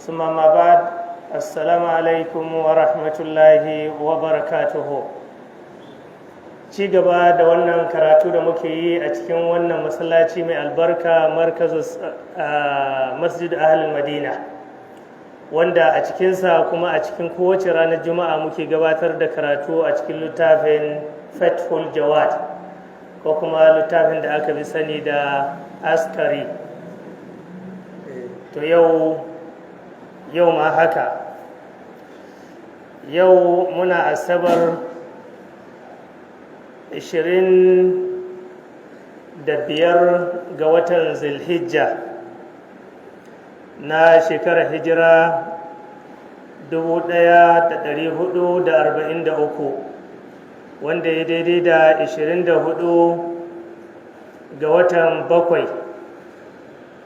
ثم ما بعد السلام عليكم ورحمة الله وبركاته. ci gaba da wannan karatu da muke yi a cikin wannan masallaci mai albarka masjid ahlul madina, wanda a cikinsa kuma a cikin kowace ranar juma'a muke gabatar da karatu a cikin littafin fathul jawad ko kuma littafin da aka fi sani da askari. To yau ma haka, yau muna asabar 25 ga watan Zulhijja na shekarar hijira 1443, wanda ya daidai da 24 ga watan 7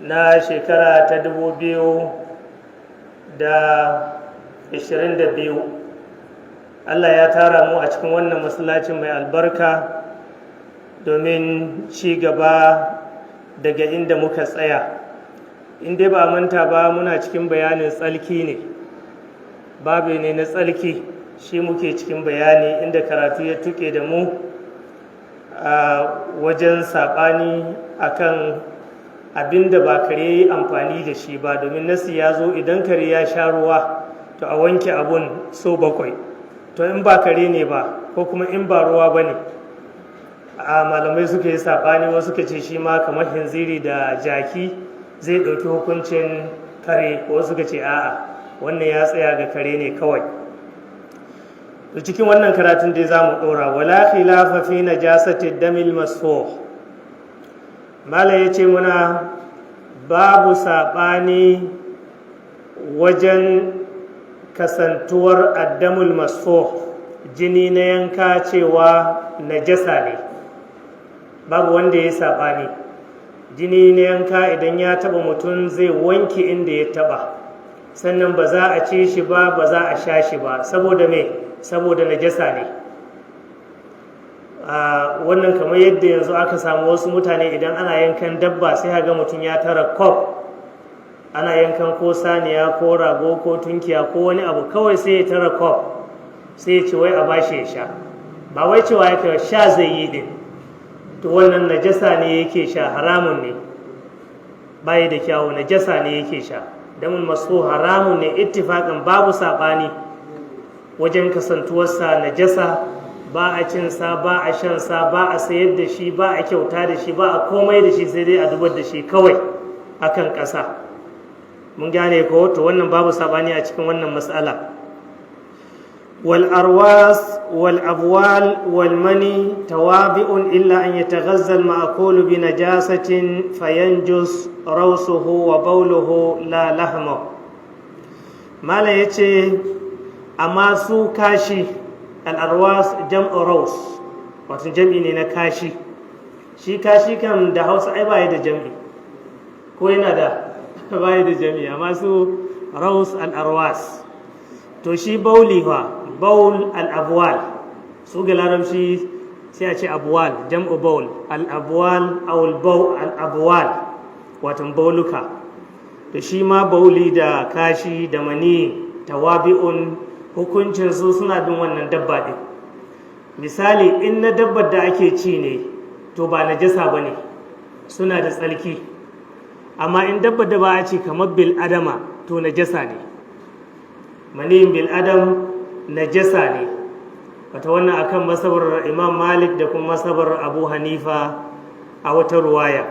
na shekara ta 2022. Allah ya tara mu a cikin wannan masallacin mai albarka domin ci gaba daga inda muka tsaya. In dai ba manta ba, muna cikin bayanin tsalki ne, babu ne na tsalki shi muke cikin bayani, inda karatu ya tuke da mu a wajen saɓani akan abin da ba kare yi amfani da shi ba, domin nasi ya zo idan kare ya sha ruwa to a wanke abun so 7. To in ba kare ne ba ko kuma in ba ruwa ba ne, a malamai suka yi saɓani, wasu suka ce shi ma kamar hinziri da jaki zai ɗauki hukuncin kare, ko suka ce a'a wannan ya tsaya ga kare ne kawai. To cikin wannan karatun dai za mu ɗora, wala khilafa fi najasati damil masfuh. Malam ya ce muna babu saɓani wajen kasantuwar addamul masfuh, jini na yanka, cewa najasa ne. Babu wanda ya saɓani, jini na yanka idan ya taba mutum zai wanke inda ya taba, sannan ba za a ci shi ba, ba za a sha shi ba. Saboda me? Saboda najasa ne. Wannan kamar yadda yanzu aka samu wasu mutane idan ana yankan dabba sai ga mutum ya tara kwaf, ana yankan ko saniya ko rago ko tunkiya ko wani abu, kawai sai ya tara kwaf sai ya ce wai a bashi ya sha, ba wai cewa ya kai sha zai yi din. To wannan najasa ne yake sha, haramun ne, bayi da kyawu, najasa ne yake sha. Damul masu haramun ne ittifaqan, babu saɓani wajen kasantuwarsa najasa. Ba a cinsa, ba a shansa, ba a sayar da shi, ba a kyauta da shi, ba a komai da shi, sai dai a zubar da shi kawai akan ƙasa. Mun gane ko? To wannan babu saɓani a cikin wannan mas'ala. wal arwas wal abwal wal mani tawabi'un illa an yataghazza al ma'kul bi najasatin fayanjus rawsuhu wa bawluhu la lahma. Mala yace amma su kashi, al'arwas jam'u raus, wato jam'i ne na kashi. Shi kashi kan da Hausa ai baya da jam'i, ko yana da baya da jam'i, amma su raus al'arwas. To shi bauli fa, baul al'abwal, su ga larabci sai a ce abwal, jam'u baul, al'abwal al'abwal, wato bauluka. To shi ma bauli da kashi da mani tawabi'un, hukuncinsu suna bin wannan dabba ɗin. Misali, in na dabbar da ake ci ne, to ba najasa ba ne, suna da tsalki. Amma in dabbar da ba a ci kamar bil'adama, to najasa ne. Maniyin bil'adam najasa ne. Wata wannan akan masabar Imam Malik da kuma masabar Abu Hanifa a wata ruwaya.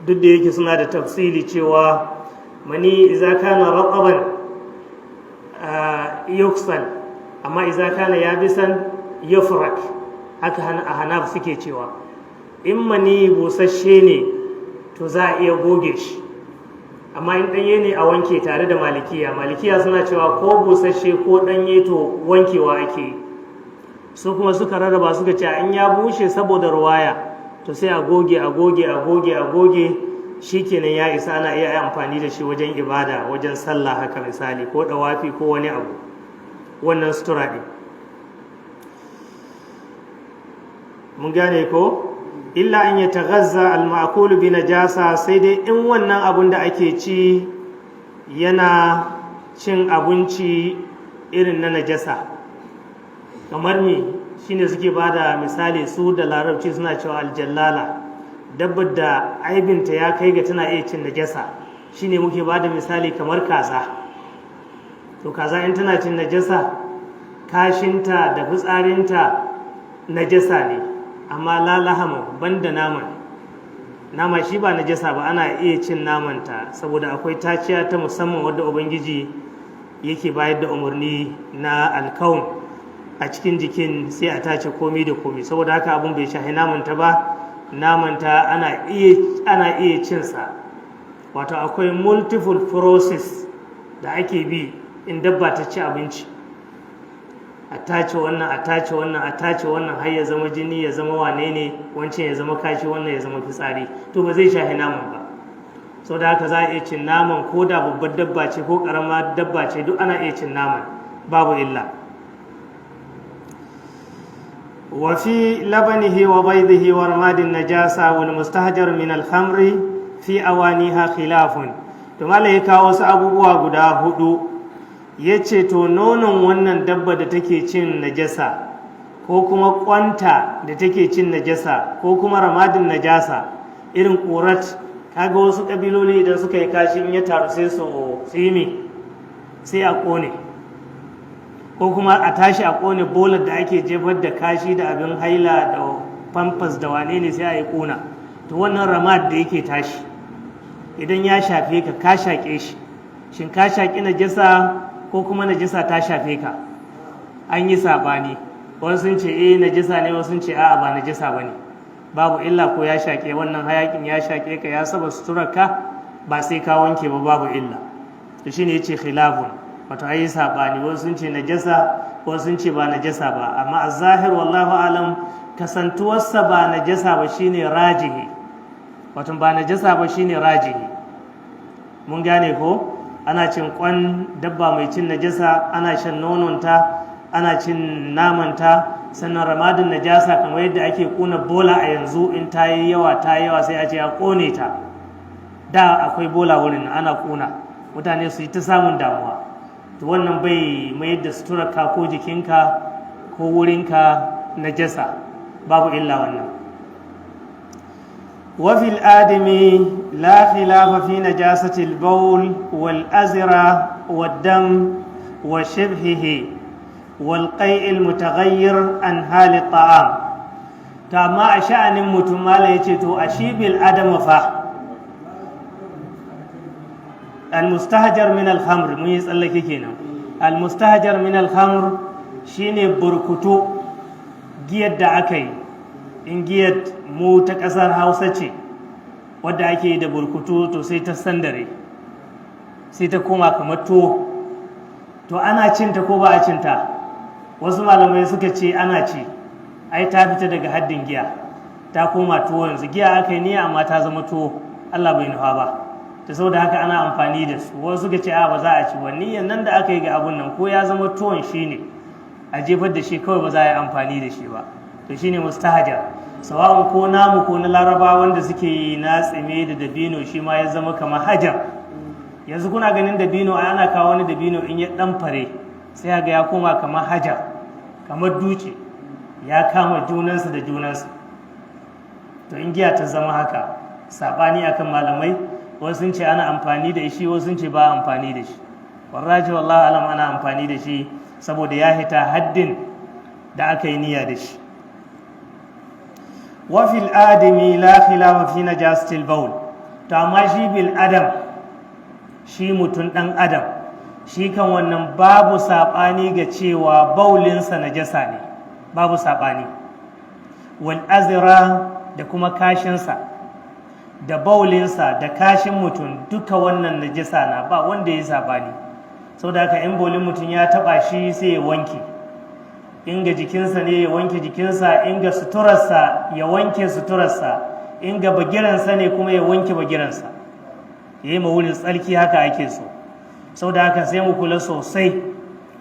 Duk da yake suna da tafsili cewa mani iza kana raqaban yuksal, amma iza kana yabisan yufrak, haka a Hanaf suke cewa. In mani busasshe ne to za a iya goge shi, amma in ɗanye ne a wanke, tare da malikiya suna cewa ko busasshe ko ɗanye to wankewa ake yi. Su kuma suka rarraba, suka ce in ya bushe saboda ruwaya to sai a goge shi kenan ya isa, ana iya amfani da shi wajen ibada, wajen sallah haka misali, ko dawafi ko wani abu, wannan sutura ɗin. mun gane ko illa an yataghazza al-ma'kul bi najasa, sai dai in wannan abun da ake ci yana cin abinci irin na najasa kamar me shine suke ba da misali su da larabci suna cewa aljallala, dabbar da aibinta ya kai ga tana iya cin najasa shine muke ba da misali kamar kaza. To kaza in tana cin najasa kashinta da fitsarinta najasa ne, amma lalahama banda nama shi ba najasa ba, ana iya cin namanta saboda akwai taciya ta musamman wadda ubangiji yake bayar da umarni na alkawun a cikin jikin sai a tace komi da komi, saboda haka abun bai shahi namanta ba. Namanta ana iya cinsa, wato akwai multiple process da ake bi in dabba ta ci abinci, a tace wannan har ya zama jini, ya zama wane ne, wancan ya zama kashi, wannan ya zama fitsari, to ba zai shahi naman ba. sau da haka za a iya cin naman ko da babbar dabba ce ko karama dabba ce, duk ana iya cin naman babu illa. wa fi labanihi wa baydihi wa ramadin najasa wal mustahjar min al khamri fi awaniha khilafun. to malai ya kawo wasu abubuwa guda hudu, yace to nonon wannan dabba da take cin najasa ko kuma kwanta da take cin najasa ko kuma ramadin najasa irin ƙurat, kaga wasu ƙabiloli idan suka yi kashi in ya taru sai su tsimi sai a ƙone, ko kuma a tashi a ƙone bolar da ake jefar da kashi da abin haila da famfas da wane ne sai a yi ƙuna. to wannan ramad da yake tashi idan ya shafe ka shaƙe shi, shin ka shaƙi najasa ko kuma najasa ta shafe ka? an yi saɓani, wasu sun ce najasa ne, wasu sun ce a'a ba najasa ba ne, babu illa ko ya shaƙe wannan hayakin ya shaƙe ka ya saba suturarka ba sai ka wanke ba, babu illa. to shine yace khilafun, wato ayi sabani, wasu sun ce najasa wasu sun ce ba najasa ba, amma az-zahir wallahu alam kasantuwarsa ba najasa ba shine rajihi, wato ba najasa ba shine rajihi. mun gane ko? ana cin kwan dabba mai cin najasa, ana shan nononta, ana cin namanta, sannan ramadin najasa kamar yadda ake kuna bola a yanzu, in ta yi yawa sai a ce a kone ta. da akwai bola wurin ana kuna, mutane su yi ta samun damuwa, to wannan bai mai da suturarka ko jikinka ko wurinka najasa, babu illa wannan. وفي الآدم لا خلاف في نجاسة البول والأزرة والدم وشبهه والقيء المتغير عن حال الطعام. كما أشأن متمال يتو أشيب الآدم المستهجر من الخمر من يسألك كينا المستهجر من الخمر شيني بركتو جيد دعكي in giyar mu ta ƙasar hausa ce wadda ake yi da burkutu, to sai ta sandare sai ta koma kamar tuwo. to ana cinta ko ba a cinta? wasu malamai suka ce ana ci, ai ta fita daga haddin giya ta koma tuwo yanzu. giya aka yi niyya amma ta zama tuwo, Allah bai nufa ba, ta sau da haka ana amfani da su. wasu suka ce ba za a ci ba, niyyan nan da aka yi ga abun nan ko ya zama tuwon shi ne a jefar da shi kawai, ba za a yi amfani da shi ba. to shine mustahajar, sawa'un ko namu ko na laraba wanda suke yi na tsime da dabino, shi ma ya zama kamar hajar. yanzu kuna ganin dabino ana kawo wani dabino in ya dan fare sai ga ya koma kamar hajar, kamar duce, ya kama junansa da junansa. to in giya ta zama haka, sabani akan malamai, wasu sun ce ana amfani da shi, wasu sun ce ba amfani da shi. warraji wallahi alam ana amfani da shi saboda ya hita haddin da aka yi niyya da shi. وفي الآدم لا خلاف في نجاسة البول. to amma shi bil adam, shi mutum ɗan adam, shi kan wannan babu saɓani ga cewa baulinsa najasa ne, babu saɓani. wal azra da kuma kashinsa, da baulinsa da kashin mutum duka wannan najasa na, ba wanda ya saɓani. sau da haka in baulin mutum ya taɓa shi sai ya wanke, inga jikinsa ne ya wanke jikinsa, inga suturarsa ya wanke suturarsa, inga bagiransa ne kuma ya wanke bagiransa, ya yi mawurin tsarki. haka ake so. sau da haka sai mu kula sosai,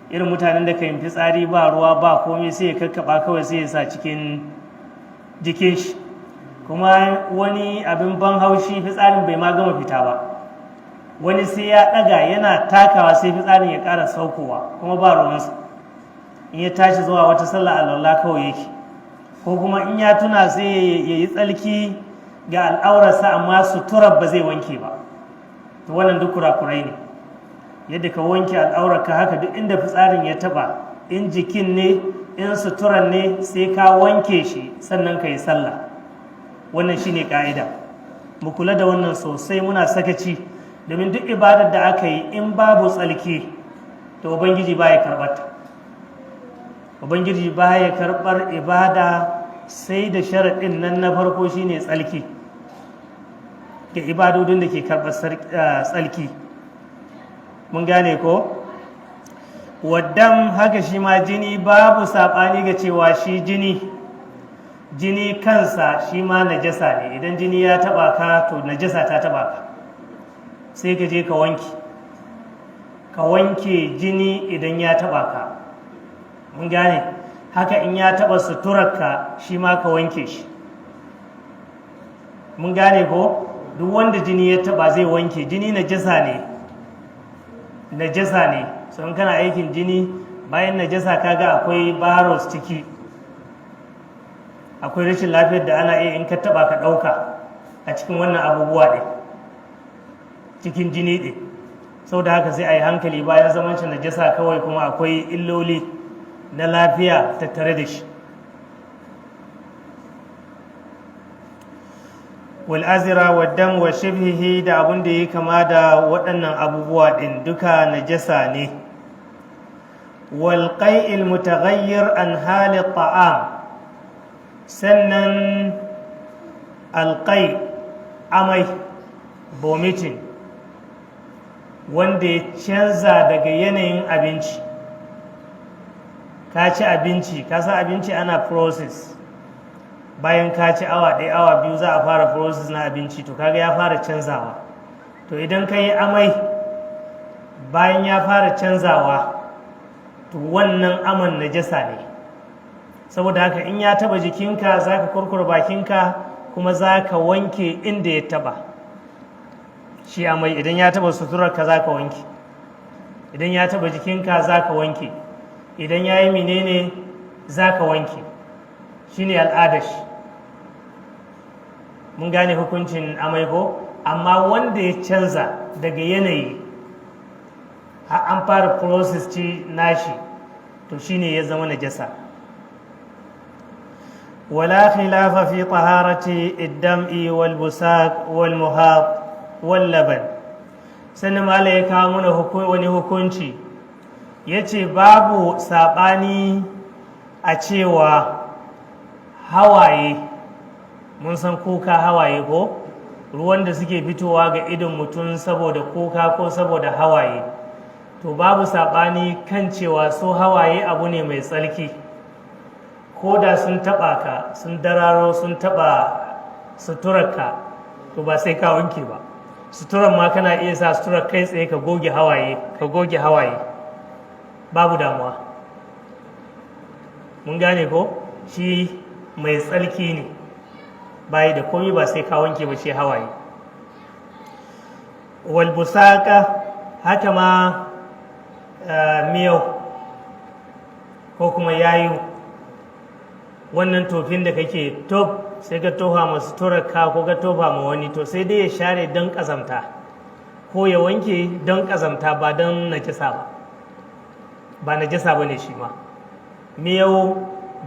irin mutanen da ka yi fitsari ba ruwa ba komai sai ya kakkaba kawai sai ya sa cikin jikin shi, kuma wani abin ban haushi fitsarin bai ma gama fita ba, wani sai ya ɗaga yana takawa sai fitsarin ya ƙara saukowa kuma ba ruwansa, in ya tashi zuwa wata sallah alwala kawai yake, ko kuma in ya tuna sai ya yi tsalki ga al'aurarsa amma suturar ba zai wanke ba. to wannan duk kurakurai ne. Yadda ka wanke al'aurarka haka duk inda fitsarin ya taba, in jikin ne in suturan ne sai ka wanke shi sannan ka yi sallah. Wannan shine ka'ida. Mu kula da wannan sosai, muna sakaci, domin duk ibadar da aka yi in babu tsalki to ubangiji baya karɓar ta. Ubangiji baya karɓar ibada sai da sharaɗin nan na farko shine tsalki, ga ibadodin da ke karɓar tsalki. Mun gane ko? Waddam haka shi ma jini babu saɓani ga cewa shi jini kansa shi ma najasa ne. Idan jini ya taɓa ka to najasa ta taɓa ka, sai ka je ka wanke jini idan ya taɓa ka. Mun gane? Haka in ya taɓa suturarka shi ma ka wanke shi. Mun gane ko? Duk wanda jini ya taɓa zai wanke. Jini najasa ne. So in kana aikin jini, bayan najasa kaga akwai virus ciki, akwai rashin lafiyar da ana iya in ka taɓa ka ɗauka a cikin wannan abubuwa ɗin, cikin jini ɗin. Sau da haka sai a yi hankali, bayan zamancin najasa kawai kuma akwai illoli na lafiya tattare da shi. Wal'azira wa dam wa shibhihi da abin da ya kama da waɗannan abubuwa ɗin duka najasa ne. Walƙai'il mutaghayyir an hali ta'am, sannan alƙai amai vomiting wanda ya canza daga yanayin abinci. Ka ci abinci, ka san abinci ana process, bayan ka ci awa ɗaya awa biyu za a fara process na abinci, to kaga ya fara canzawa. To idan ka yi amai bayan ya fara canzawa, to wannan aman najasa ne. Saboda haka in ya taba jikinka za ka kurkura bakinka kuma za ka wanke inda ya taba. Shi amai idan ya taba suturarka za ka wanke, idan ya taba jikinka za ka wanke, idan ya yi menene za ka wanke. Shi ne al'adashi. Mun gane hukuncin amai ko? Amma wanda ya canza daga yanayi an fara process ci nashi, to shi ne ya zama najasa. ولا خلاف في طهارة الدمء والبساق والمهاض واللبن. sannan mala ya kawo mana wani hukunci, ya ce babu saɓani a cewa hawaye, mun san kuka hawaye ko? Ruwan da suke fitowa ga idon mutum saboda kuka ko saboda hawaye, to babu saɓani kan cewa so hawaye abu ne mai tsarki. Ko da sun taɓa ka, sun dararo, sun taɓa suturarka, to ba sai ka wanke ba. Suturar ma kana iya sa suturar kai tsaye ka goge hawaye, babu damuwa. Mun gane ko? Shi mai tsarki ne, bayi da komi, ba sai ka wanke ba shi hawaye. Walbusaka haka ma miyau ko kuma yayu, wannan tofin da kake tof sai ka tofa masu turarka ko ka tofa ma wani, to sai dai ya share don ƙazamta ko ya wanke don ƙazamta, ba don najasa ba najasa ba ne. Shi ma miyau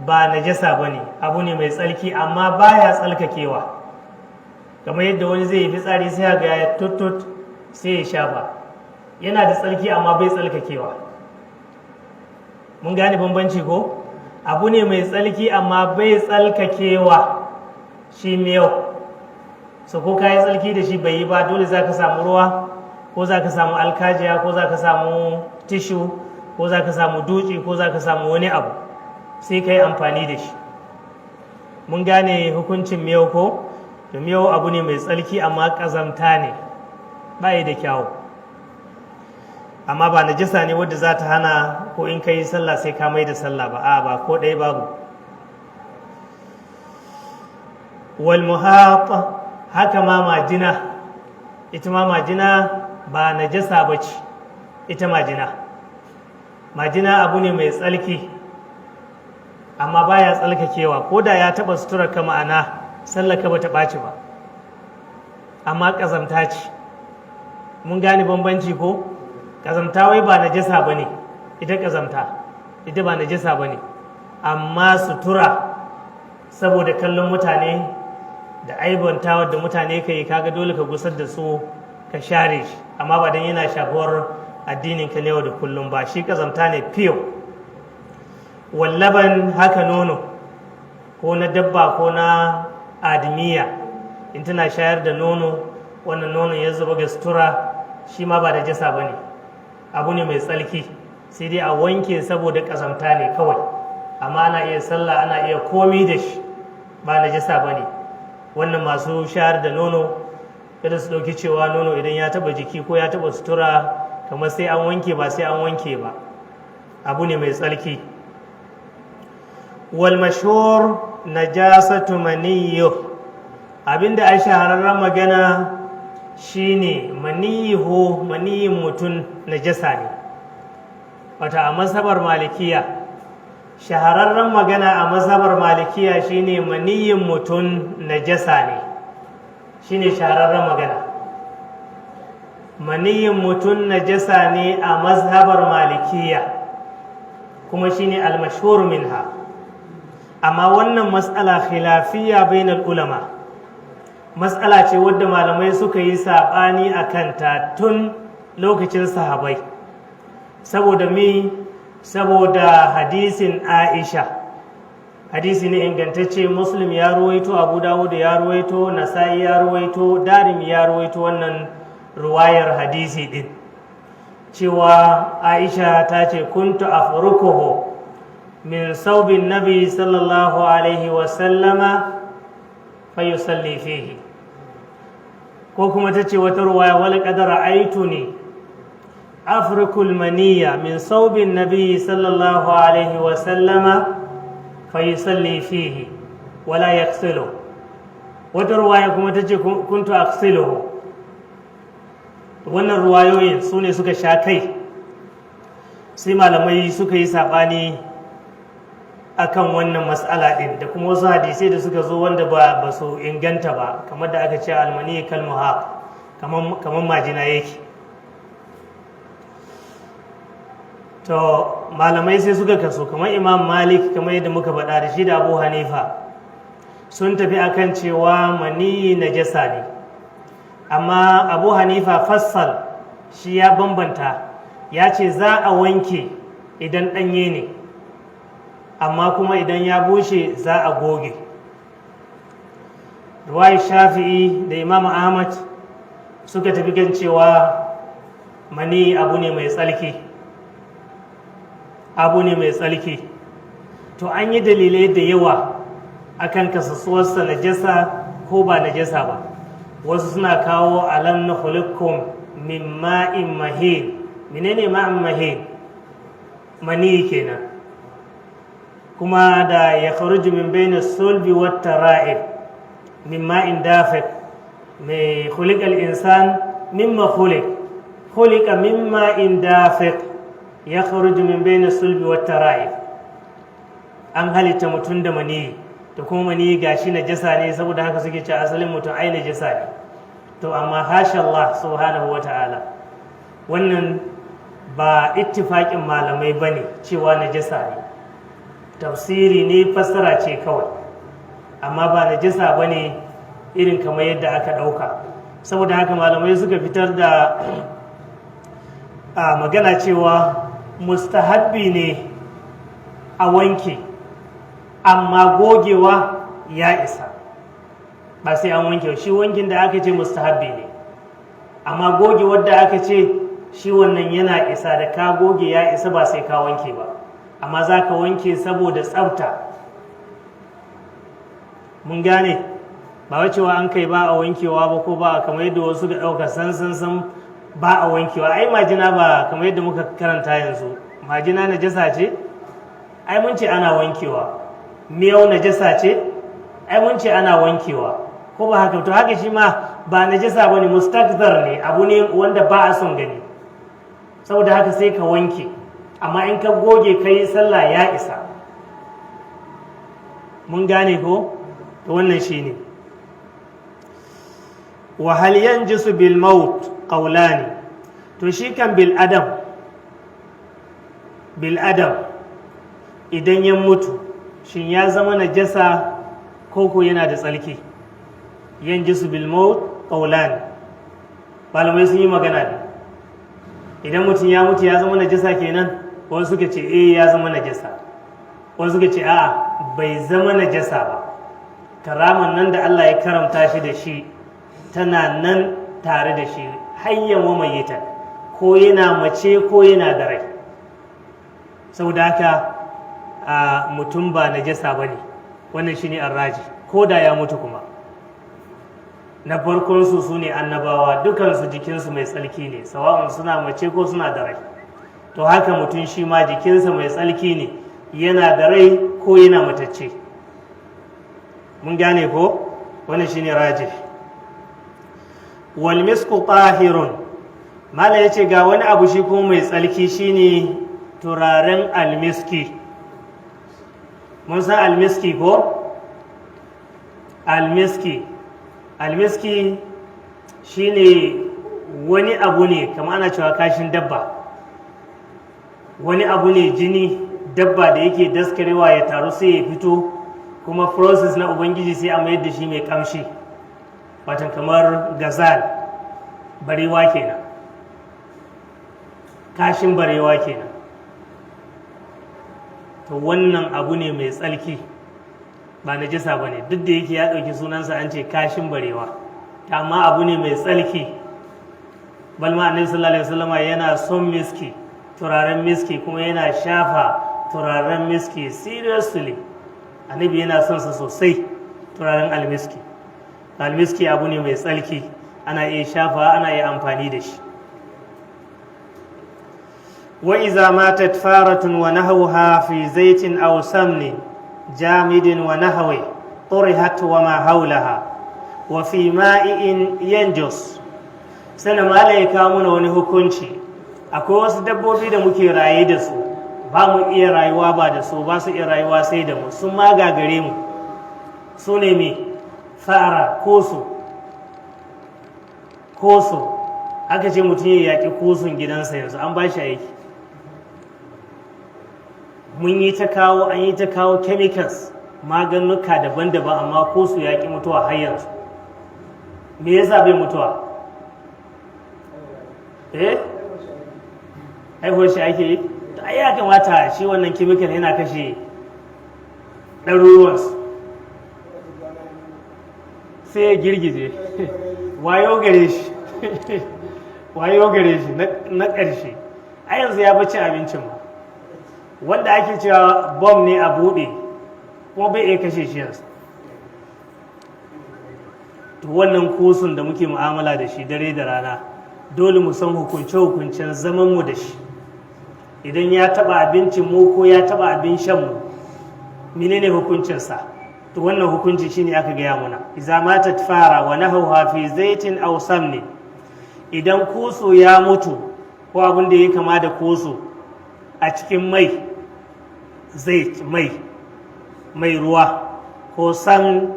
ba najasa ba ne, abu ne mai tsarki amma baya tsalkakewa. kamar yadda wani zai yi fitsari sai ga ya tutut sai ya shafa, yana da tsarki amma bai tsalkakewa. Mun gane bambanci ko? Abu ne mai tsalki amma bai tsalkakewa, shi miyau. So ko ka yi tsalki da shi bai yi ba, dole za ka samu ruwa, ko za ka samu alkajiya, ko za ka samu tishu, ko za ka samu dutse, ko za ka samu wani abu, sai ka yi amfani da shi. Mun gane hukuncin miyau ko? Da miyau abu ne mai tsalki amma ƙazamta ne, ba yi da kyawu. Amma ba najasa ne wadda za ta hana ko in ka yi sallah sai ka mai da sallah ba, a ba ko ɗaya babu. Wal muhaq haka ma majina, ita ma majina ba najasa ba ce ita majina abu ne mai tsalki amma baya tsalkakewa ko da ya taba sutura ka ma'ana sallaka ba ta ɓaci ba amma ƙazamta ce mun gane bambanci ko ƙazamta wai ba najasa ba ne ita ƙazamta ita ba najasa ba ne amma sutura saboda kallon mutane da aibantawar da mutane ka yi kaga dole ka gusar da su ka share shi amma ba don yana shafuwar addinin ka yau da kullum ba shi ƙazamta ne fiyo wallaban haka nono ko na dabba ko na adamiya in tana shayar da nono wannan nonon ya zuba ga sutura shi ma ba da jasa ba ne abu ne mai tsalki sai dai a wanke saboda ƙazamta ne kawai amma ana iya sallah ana iya komi da shi ba na jasa ba ne wannan masu shayar da nono kada su ɗauki cewa nono idan ya taba jiki ko ya taba sutura kamar sai an wanke ba sai an wanke ba abu ne mai tsalki wal mashhur najasatu maniyyu abinda a shahararren magana shine maniyin mutum najasa ne wata a mazhabar malikiya shahararren magana a mazhabar malikiya shine maniyin mutum najasa ne shine shahararren magana maniyin mutum najasa ne a mazhabar malikiya kuma shine al-mashhur minha amma wannan mas'ala khilafiyya bainal ulama mas'ala ce wadda malamai suka yi sabani akan ta tun lokacin sahabbai saboda hadisin Aisha hadisi ne ingantacce Muslim ya ruwaito Abu Dawud ya ruwaito Nasa'i ya ruwaito Darimi ya ruwaito wannan ruwayar hadisi din cewa Aisha ta ce kuntu afrukuhu min saubin nabi sallallahu alaihi wasallama fayusalli fihi ko kuma ta ce wata ruwaya wala qadara aituni afrukul maniya min saubin nabi sallallahu alaihi wasallama fayusalli fihi wala yaghsilu wata ruwaya kuma ta ce kuntu aghsiluhu wannan ruwayoyin su ne suka sha kai sai malamai suka yi saɓani akan wannan matsala ɗin da kuma wasu hadisai da suka zo wanda ba su inganta ba kamar da aka ce almani kalmuha kamar majina yake to malamai sai suka kaso kamar imam malik kamar yadda muka faɗa da shi da abu hanifa sun tafi akan cewa mani najasa ne amma abu hanifa fassal shi ya bambanta ya ce za a wanke idan ɗanye ne amma kuma idan ya bushe za a goge ruwai shafi'i da imam ahmad suka tafi kan cewa mani abu ne mai tsalki to an yi dalilai da yawa akan kasasuwarsa najasa ko ba najasa ba wasu suna kawo alam na khuliqkum min ma'in mahin menene ma'in mahin mani kenan kuma da ya kharuju min bayna sulbi wat tara'ib min ma'in dafiq mai khuliqa al-insan mimma khuliqa min ma'in dafiq ya kharuju min bayna sulbi wat tara'ib an halitta mutum da mani da kuma mani gashi najasa ne saboda haka suke cewa asalin mutum ai najasa ne to amma hasha Allah subhanahu wata'ala wannan ba ittifaqin malamai bane cewa najasa ne tafsiri ne fassara ce kawai amma ba najasa bane irin kamar yadda aka dauka saboda haka malamai suka fitar da magana cewa mustahabbi ne a wanke amma gogewa ya isa ba sai an wanke shi wankin da aka ce mustahabbi ne amma gogewar da aka ce shi wannan yana isa da ka goge ya isa ba sai ka wanke ba amma za ka wanke saboda tsafta mun gane ba wacewa an kai ba a wankewa ba ko ba kamar yadda wasu ga ɗauka san ba a wankewa ai majina ba kamar yadda muka karanta yanzu majina najasa ce ai mun ce ana wankewa miyau najasa ce ai mun ce ana wankewa ko ba haka to haka shi ma ba najasa bane, mustakzar ne, abu ne wanda ba a son gani, saboda haka sai ka wanke, amma in ka goge kai sallah ya isa. mun gane ko? to wannan shine. wa hal yanjisu bil maut qawlani, to shi kan bil adam idan ya mutu shin ya zama najasa ko yana da tsalki? yanjisu bil maut qawlani, malamai sun yi magana ne. idan mutum ya mutu ya zama najasa kenan, wasu suka ce ya zama najasa, wasu suka ce a'a bai zama najasa ba, karaman nan da Allah ya karamta shi da shi tana nan tare da shi hayyan wa mayyitan, ko yana mace ko yana da rai. saboda haka mutum ba najasa bane, wannan shine arraji, ko da ya mutu kuma. na farkon su ne annabawa, dukansu jikinsu mai tsalki ne, sawa'un suna mace ko suna da rai. to haka mutum shi ma jikinsa mai tsalki ne, yana da rai ko yana matacce. mun gane ko? wannan shine raji. wal misku tahirun, mala yace ga wani abu shi kuma mai tsalki shine turaren almiski. mun san almiski ko? almiski shine wani abu ne kamar ana cewa kashin dabba, wani abu ne jini dabba da yake daskarewa ya taru sai ya fito, kuma process na ubangiji sai a mayar da shi mai kamshi, watan kamar gazal, barewa kenan, kashin barewa kenan. to wannan abu ne mai tsalki, ba najasa bane, duk da yake ya ɗauki sunansa an ce kashin barewa, amma abu ne mai tsalki. balma annabi sallallahu alaihi wasallama yana son miski, turaren miski, kuma yana shafa turaren miski seriously. annabi yana son sa sosai, turaren almiski. almiski abu ne mai tsalki, ana iya shafa, ana iya amfani da shi. wa iza matat faratun wa nahawha fi zaitin aw samnin jamidin wa nahwi turihat wa ma hawlaha wa fi ma'in yanjus. sanan malaika muna wani hukunci, akwai wasu dabbobi da muke raye da su, ba mu iya rayuwa ba da su, ba su iya rayuwa sai da mu, sun ma gagare mu. su ne me? fara, koso. aka ce mutum ya yaƙi koson gidansa yanzu, an ba shi aiki. an yi ta kawo chemicals, maganuka daban-daban, amma koso ya ƙi mutuwa har yanzu. me yasa bai mutuwa? haihuwar shi ake yi? ai ya kamata shi wannan chemical yana kashe ɗaruruwansu, sai ya girgije. wayo gare shi na ƙarshe. a yanzu ya bacci abincin ma, wanda ake cewa bom ne a buɗe kuma bai iya kashe shi yanzu. to wannan kosun da muke mu'amala da shi dare da rana, dole mu san hukunce-hukuncen zamanmu da shi. idan ya taba abincin mu ko ya taba abin shan mu, menene hukuncinsa? to wannan hukunci shine aka gaya muna. iza matat fara wa nahawha fi zaitin aw samni, idan koso ya mutu ko abin da ya kama da koso a cikin mai, zait mai ruwa, ko sam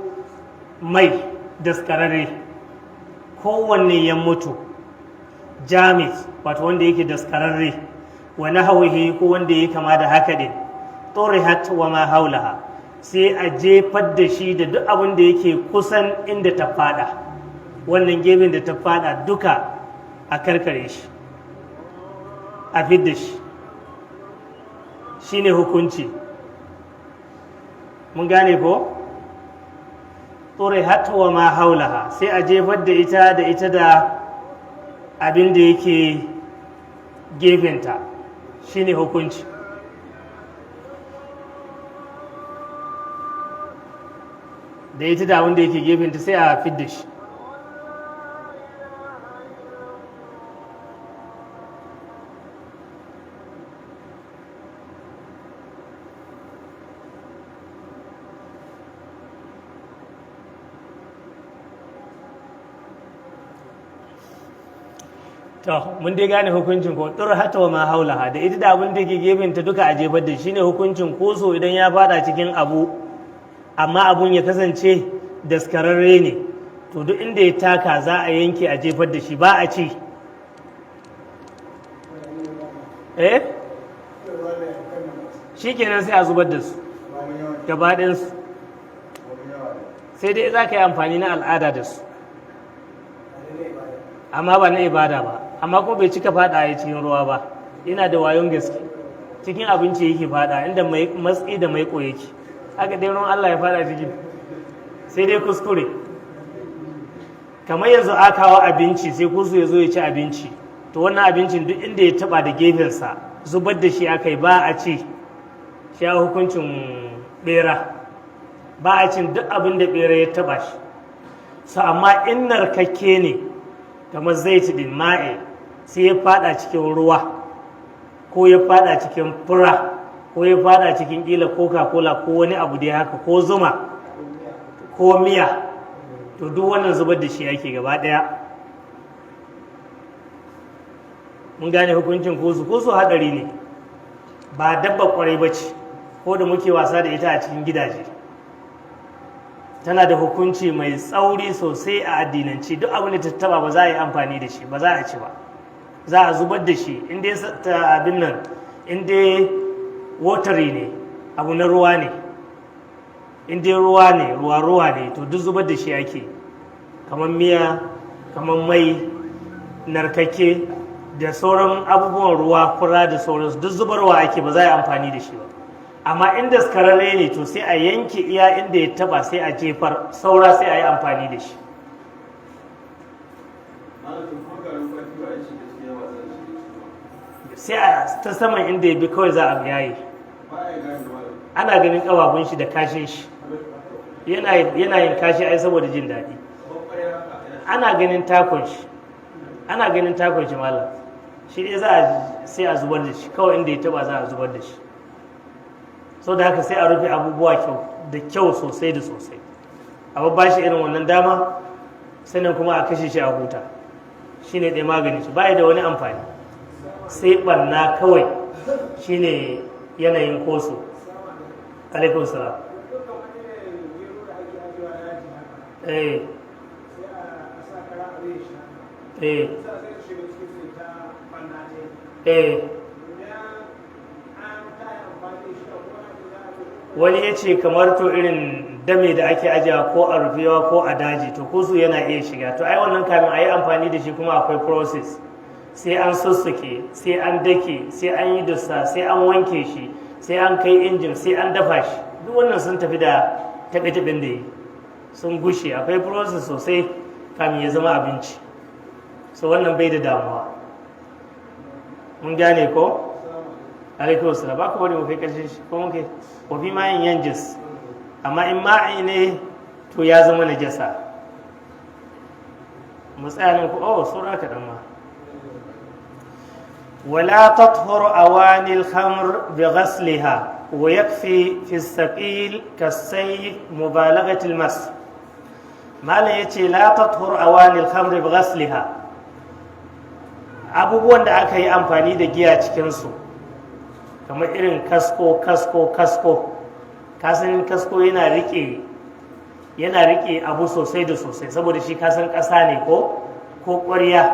mai daskararre, kowanne ya mutu, jamid wato wanda yake daskararre, wa nahwihi ko wanda yake kama da haka din, turihat wa ma haulaha, sai a jefar da shi da duk abin da yake kusan inda ta fada, wannan gefen da ta fada duka a karkare shi, a fidda shi. shine hukunci. mun gane ko? turihat wa ma haulaha, sai a jefar da ita da abin da yake gefenta, shine hukunci. da ita da abin da yake gefenta sai a fidda shi. to mun dai gane hukuncin ko hata wa ma haulaha da ita da abin da ke gefen ta duka a jefar da shine hukuncin koso idan ya fada cikin abu amma abun ya kasance daskararre ne to duk inda ya taka za a yanke a jefar da shi ba a ci shi kenan sai a zubar da su gabaɗinsu sai dai za ka yi amfani na al'ada da su amma ba na ibada ba amma ko bai cika fada a cikin ruwa ba yana da wayon gaske cikin abinci yake fada inda matsi da maiko yake haka dai ruwan Allah ya fada cikin sai dai kuskure kamar yanzu aka kawo abinci sai kusu ya zo ya ci abinci to wannan abincin duk inda ya taba da gefensa zubar da shi aka yi ba a ci shi hukuncin bera ba a cin duk abin da bera ya taba shi su amma in narkakke ne kamar zaiti din ma'i sai ya fada cikin ruwa ko ya fada cikin fura ko ya fada cikin kila coca-cola ko wani abu da haka ko zuma ko miya to duk wannan zubar da shi yake gaba daya mun gane hukuncin kusu hadari ne ba dabba kwarai bace ko da muke wasa da ita a cikin gidaje tana da hukunci mai tsauri sosai a addinanci duk abin da ta taba ba za a yi amfani da shi ba za a ci ba za a zubar da shi inda ya ta abin nan inda watery ne abu na ruwa ne inda ruwa ne ruwa ne to duk zubar da shi ake kamar miya kamar mai narkake da sauran abubuwan ruwa fura da sauransu duk zubarwa ake ba za a yi amfani da shi ba amma inda skararre ne to sai a yanke iya inda ya taba sai a jefar saura sai a yi amfani da shi sai a ta saman inda ya bi kawai za a yayi ana ganin ƙawafun shi da kashin shi yana yin kashi ai saboda jin daɗi ana ganin takon shi malam shi ne za a sai a zubar da shi kawai inda ya taba za a zubar da shi so da haka sai a rufe abubuwa da kyau sosai da sosai a babba shi irin wannan dama sannan kuma a kashe shi a huta shi ne ɗaya magani shi baya da wani amfani sai ɓanna kawai shi ne yanayin koso alaikun salam wani ya ce kamar to irin dame da ake ajiya ko a rufewa ko a daji to kusu yana iya shiga to ai wannan kamin a yi amfani da shi kuma akwai process sai an sussuke sai an dake sai an yi dussa sai an wanke shi sai an kai injin sai an dafa shi duk wannan sun tafi da taɓe-taɓen da yi sun gushe akwai process sosai kamin ya zama abinci so wannan bai da damuwa mun gane ko alaikun wasu ba ka wani mafi ƙarshen shi ko muke wafi mayin yanjis amma in ma'i ne to ya zama na jasa matsayanin ku sura kaɗan ma wala tathuru awanil khamr bi ghasliha wa yakfi fi as-saqil kasay mubalaghati al-mas malan yace la tathuru awanil khamr bi ghasliha abubuwan da aka yi amfani da giya cikin su kamar irin kasko kasan kasko yana rike abu sosai da sosai saboda shi kasan ƙasa ne ko ƙwarya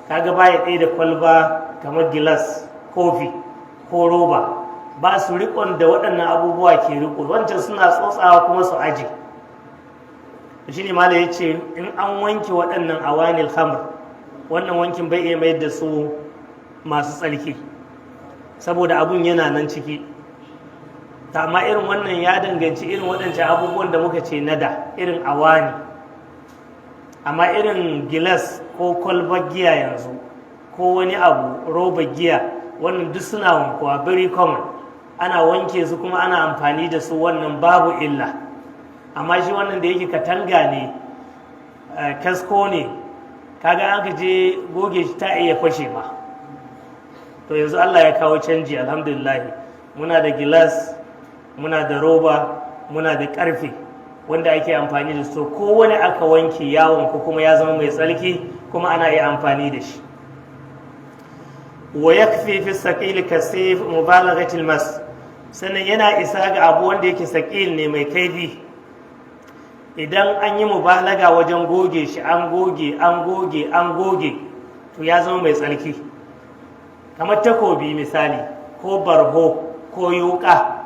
kaga baya ɗaya da kwalba kamar gilas kofi ko roba ba su rikon da waɗannan abubuwa ke riko wancan suna tsotsawa kuma su aji shi ne mala ya ce in an wanke waɗannan awanil khamr wannan wankin bai iya mai da su masu tsarki saboda abun yana nan ciki ta amma irin wannan ya danganci irin waɗancan abubuwan da muka ce nada irin awani amma irin gilas ko kwalbar giya yanzu ko wani abu roba giya wannan duk suna wankuwa very common ana wanke su kuma ana amfani da su wannan babu illa amma shi wannan da yake katanga ne kasko ne kaga an ka je goge shi ta iya fashe ma to yanzu Allah ya kawo canji alhamdulillah muna da gilas muna da roba muna da karfe wanda ake amfani da su kowane aka wanke yawon ko kuma ya zama mai tsarki kuma ana iya amfani da shi wa yakfi fi saqil kasif mubalaghatil mas, sannan yana isa ga abu wanda yake saqil ne mai kaifi, idan an yi mubalaga wajen goge shi, an goge to ya zama mai tsarki. Kamar takobi misali, ko barho ko yuka,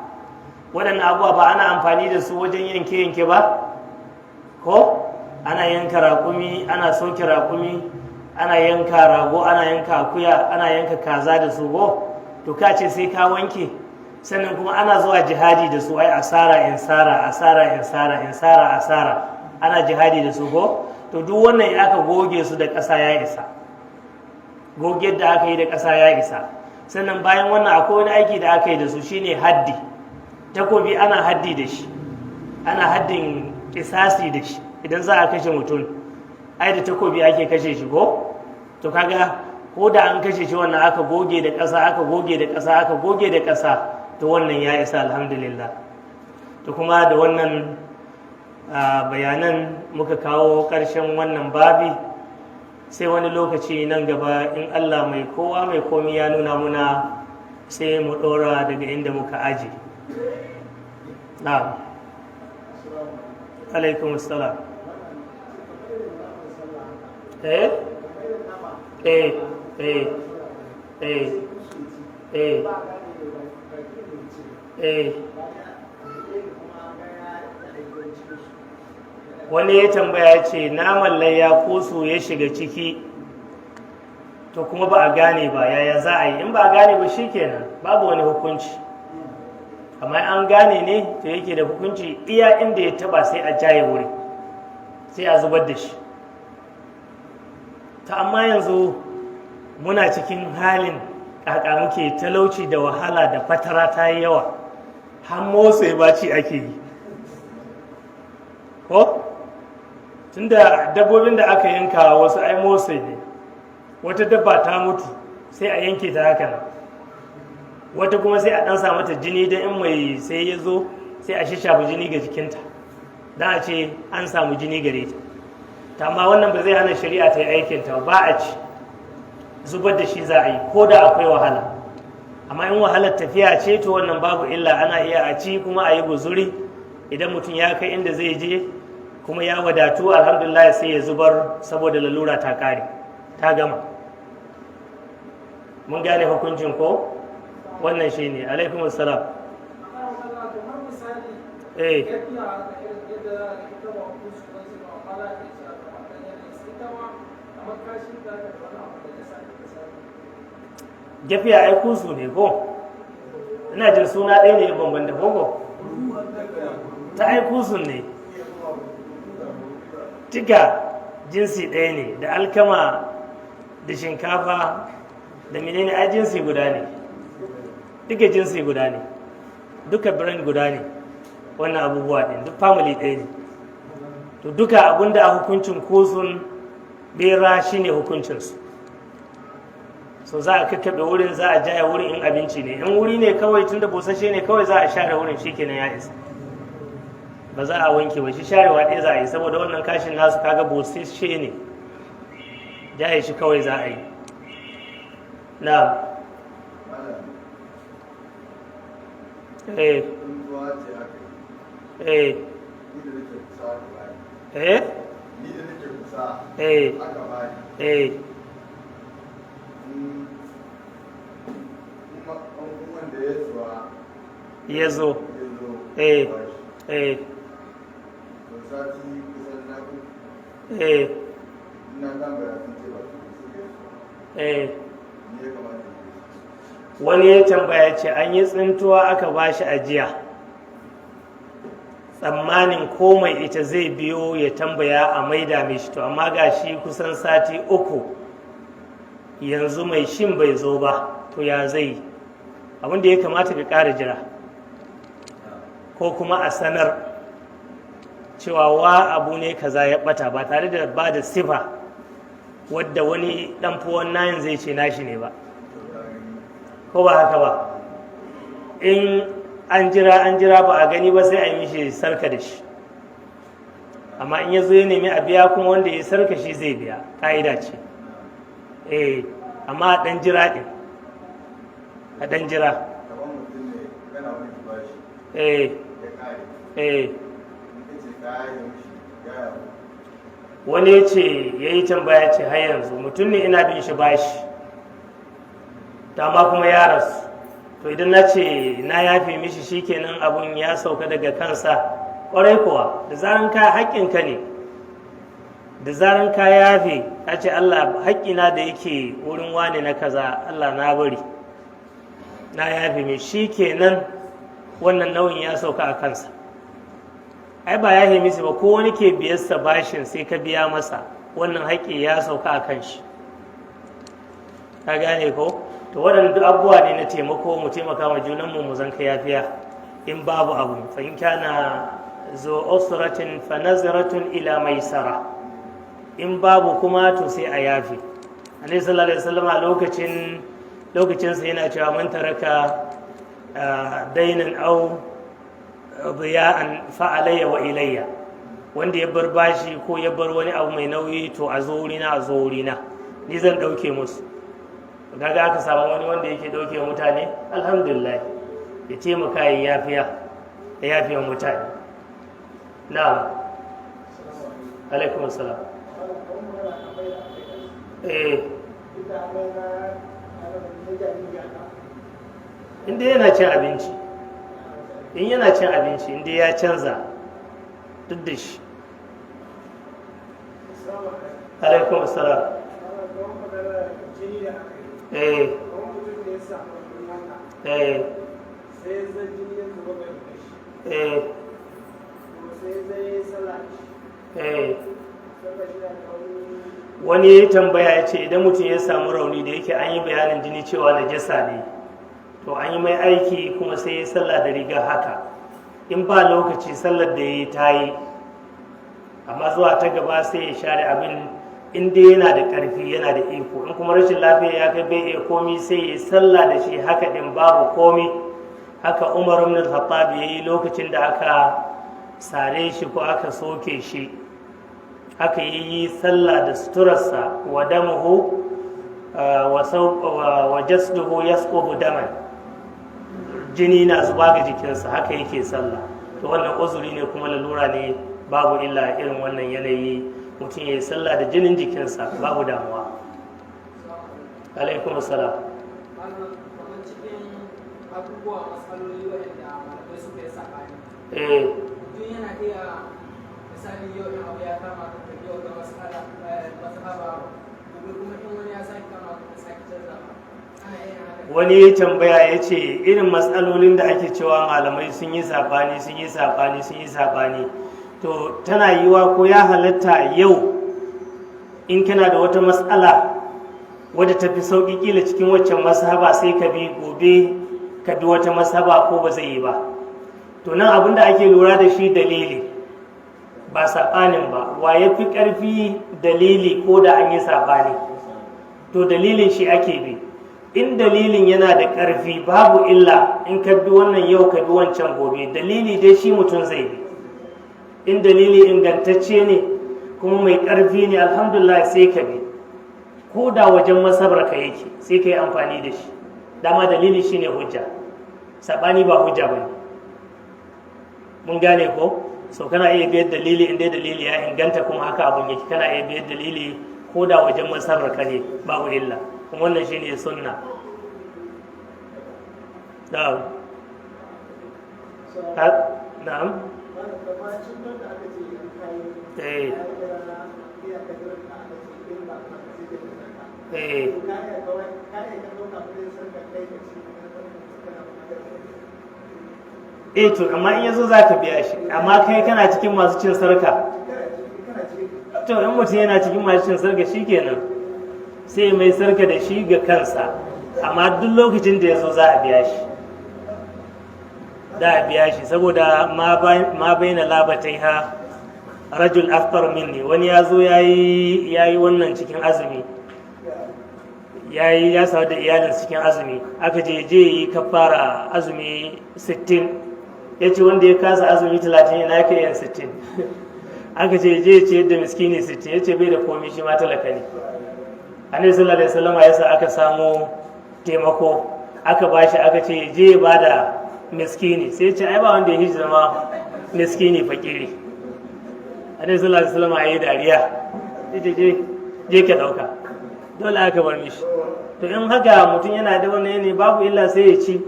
waɗannan abubuwa ba ana amfani da su wajen yanke ba, ko ana yanka raƙumi, ana soke raƙumi, ana yanka rago, ana yanka akuya, ana yanka kaza da su ko, to ka ce sai ka wanke. Sannan kuma ana zuwa jihadi da su, ai asara ana jihadi da su ko, to duk wannan ya aka goge su da ƙasa ya isa, goge da aka yi da ƙasa ya isa. Sannan bayan wannan akwai wani aiki da aka yi da su shine haddi. Takobi ana haddi da shi, ana haddin kisasi da shi. Idan za a kashe mutum, ai da takobi ake kashe shi ko, to kaga ko da an kashe shi wannan aka goge da ƙasa, to wannan ya isa alhamdulillah. To kuma da wannan bayanan muka kawo ƙarshen wannan babi, sai wani lokaci nan gaba in Allah mai kowa mai komi ya nuna muna, sai mu ɗora daga inda muka aji. Na'am. Alaikum assalam. Wani ya tambaya ce naman layya ko su ya shiga ciki, to kuma ba a gane ba, yaya za a yi? In ba a gane ba shikenan, babu wani hukunci. Amma an gane ne to yake da hukunci, iya inda ya taba sai a jaye wuri, sai a zubar da shi. Ta amma yanzu muna cikin halin kaka muke, talauci da wahala da fatara ta yi yawa, har motsa baci ake yi ko, tunda dabbobin da aka yanka wasu ai motsa ne. Wata dabba ta mutu sai a yanke ta haka nan, wata kuma sai a ɗan sa mata jini don in mai sai ya zo sai a shishafa jini ga jikinta don a ce an samu jini gare ta. Amma wannan ba zai hana shari'a ta yi aikinta ba, a ci, zubar da shi za a yi ko da akwai wahala. Amma in wahalar tafiya ce to wannan babu illa, ana iya a ci kuma a yi guzuri. Idan mutum ya kai inda zai je kuma ya wadatu, alhamdulillah sai ya zubar saboda lalura ta kare, ta gama. Mun gane hukuncin ko? Wannan shi ne. Alaikum assalam. Gafiya ai kusu ne ko? Ina jin suna ɗaya ne ya bambanta ko? Ta ai kusun ne. Tika jinsi ɗaya ne, da alkama da shinkafa da menene ai jinsi guda ne. Duka jinsi guda ne, duka brand guda ne, wannan abubuwa ɗin duk family ɗaya ne. To duka abinda a hukuncin kusun bera shine hukuncinsu. So za a kakkaɓe wurin, za a jaya wurin in abinci ne. In wuri ne kawai tunda busashe ne kawai za a share wurin, shikenan ya isa, ba za a wanke ba. Shi sharewa ɗaya za a yi saboda wannan kashin nasu kaga busashe ne, jaye shi kawai za a yi. Na ya zo wani ya tambaya ce an yi tsintuwa aka ba shi ajiya, tsammanin komai ita zai biyo ya tambaya a maida mai shi, to amma ga shi kusan sati 3 yanzu mai shin bai zo ba, to ya zai? Abinda ya kamata ka ƙara jira, ko kuma a sanar cewa wa abu ne kaza ya bata, ba tare da ba da sifa wadda wani dan fuwan nayin zai ce nashi ne ba, ko ba haka ba. In an jira ba a gani ba sai a yi mishi sarka da shi, amma in ya zo ya nemi a biya kuma wanda ya sarka shi zai biya, ka'ida ce. Amma dan jira ɗin a dan jira. kamar mutum ne kana wani bashi eh ya kare eh ya ce ka yi mishi ya yawo wani ya ce ya yi tambaya ce har yanzu mutum ne ina bin shi bashi dama kuma ya rasu to idan na ce na yafe mishi shikenan abun ya sauka daga kansa kwarai kuwa da zaran ka haƙƙinka ne da zaran ka yafe a ce Allah haƙƙina da yake wurin wane na kaza Allah na bari na yafe mai shikenan wannan nauyin ya sauka a kansa ai ba yafe misi ba ko wani ke biyarsa bashin sai ka biya masa wannan haƙƙi ya sauka a kan shi ka gane ko to waɗanda duk abubuwa ne na taimako mu taimaka ma junanmu mu zanka yafiya in babu abu fa in kana zo usratin fa nazratun ila maisara in babu kuma to sai a yafi annabi sallallahu alaihi wasallam a lokacin sa yana cewa man taraka dainan au biya'an fa alayya wa ilayya wanda ya bar bashi ko ya bar wani abu mai nauyi to a zo wurina ni zan dauke musu daga aka samu wani wanda yake dauke wa mutane alhamdulillah ya taimaka ya yafiya mutane na'am alaikum assalam inda yana cin abinci inda ya canza duk da shi alaikum assalam wani ya tambaya ya ce idan mutum ya samu rauni da yake an yi bayanin jini cewa najasa ne to an yi mai aiki kuma sai ya sallah da riga haka in ba lokaci sallar da ya yi ta yi amma zuwa ta gaba sai ya share abin inda yana da ƙarfi yana da iko in kuma rashin lafiya ya kai bai iya komi sai ya sallah da shi haka din babu komi haka umar ibn al-khattab yayi lokacin da aka sare shi ko aka soke shi haka yi sallah da suturarsa wa damuhu wa jasduhu yasqubu daman jini na zuba ga jikinsa haka yake sallah to wannan uzuri ne kuma lalura ne babu illa irin wannan yanayi mutum ya yi sallah da jinin jikinsa babu damuwa alaikum salam abubuwa matsaloli waɗanda malamai suka yi saɓani. Mutum yana iya misali yau in abu ya kama ka tafi yau ga masahaba gobe kuma in wani ya sake kama ka sake canza ana iya haka. Wani ya tambaya ya ce irin matsalolin da ake cewa malamai sun yi saɓani to tana yiwa ko ya halatta yau in kana da wata matsala wadda ta fi sauƙi ƙila cikin waccan masahaba sai ka bi gobe ka bi wata masaba ko ba zai yi ba to nan abin da ake lura da shi dalili ba saɓanin ba wa ya fi ƙarfi dalili ko da an yi saɓani to dalilin shi ake bi in dalilin yana da ƙarfi babu illa in ka bi wannan yau ka bi wancan gobe dalili dai shi mutum zai bi in dalili ingantacce ne kuma mai ƙarfi ne alhamdulillah sai ka bi ko da wajen masabar ka yake sai ka yi amfani da shi dama dalili shine hujja sabani ba hujja bane mun gane ko so kana iya biyar dalili inda dalili ya inganta kuma haka abun yake kana iya biyar dalili ko da wajen masarar ka ne babu illa kuma wannan shine sunna na'am to amma in yazo za ka biya shi amma kai kana cikin masu cin sarka to in mutum yana cikin masu cin sarka shikenan sai mai sarka da shi ga kansa amma duk lokacin da yazo za a biya shi saboda ma baina labatai ha rajul aftar minni wani yazo yayi wannan cikin azumi ya sawa da iyalin cikin azumi aka je yi kafara azumi 60 ya ce wanda ya kasa azumi 30 yana yake yin 60 aka ce ce yadda miskini 60 ya ce bai da komi shi ma talaka ne annabi sallallahu alaihi wasallam ya sa aka samu taimako aka bashi aka ce je ba da miskini sai ce ai ba wanda ya hijira zama miskini fakiri annabi sallallahu alaihi wasallam ayi dariya je ka dauka dole aka bar mishi to in haka mutum yana da wannan ne babu illa sai ya ci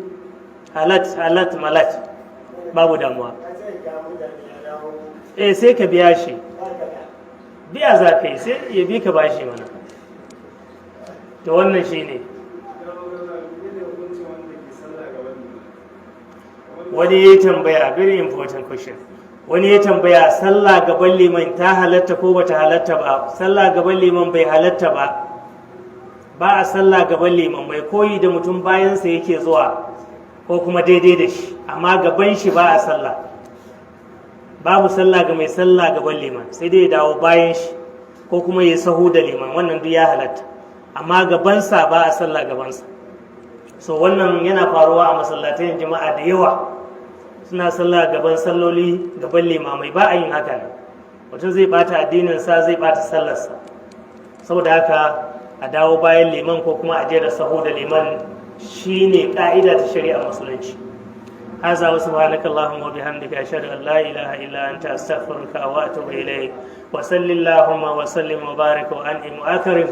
halat malat babu damuwa sai ka biya shi biya za ka yi sai ya bi ka bashi mana to wannan shi ne wani ya tambaya very important question wani ya tambaya sallah gaban liman ta halatta ko bata halatta ba sallah gaban liman bai halatta ba a sallah gaban liman mai koyi da mutum bayansa yake zuwa ko kuma daidai da shi amma gaban shi ba a sallah babu sallah ga mai sallah gaban liman sai dai ya dawo bayan shi ko kuma ya sahu da liman wannan duk ya halatta amma gabansa ba a sallah gabansa so wannan yana faruwa a masallatayin jama'a da yawa suna sallah gaban salloli gaban limamai ba a yin haka ne mutum zai bata addinin sa zai bata sallarsa saboda haka a dawo bayan liman ko kuma a je da sahu da liman shine ka'ida ta shari'a musulunci هذا وسبحانك اللهم وبحمدك أشهد أن لا إله إلا أنت أستغفرك وأتوب إليك وصل اللهم وسلم وبارك وأنعم وأكرم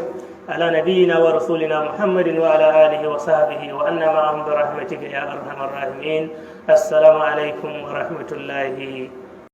على نبينا ورسولنا محمد وعلى آله وصحبه وأن معهم برحمتك يا أرحم الراحمين السلام عليكم ورحمة الله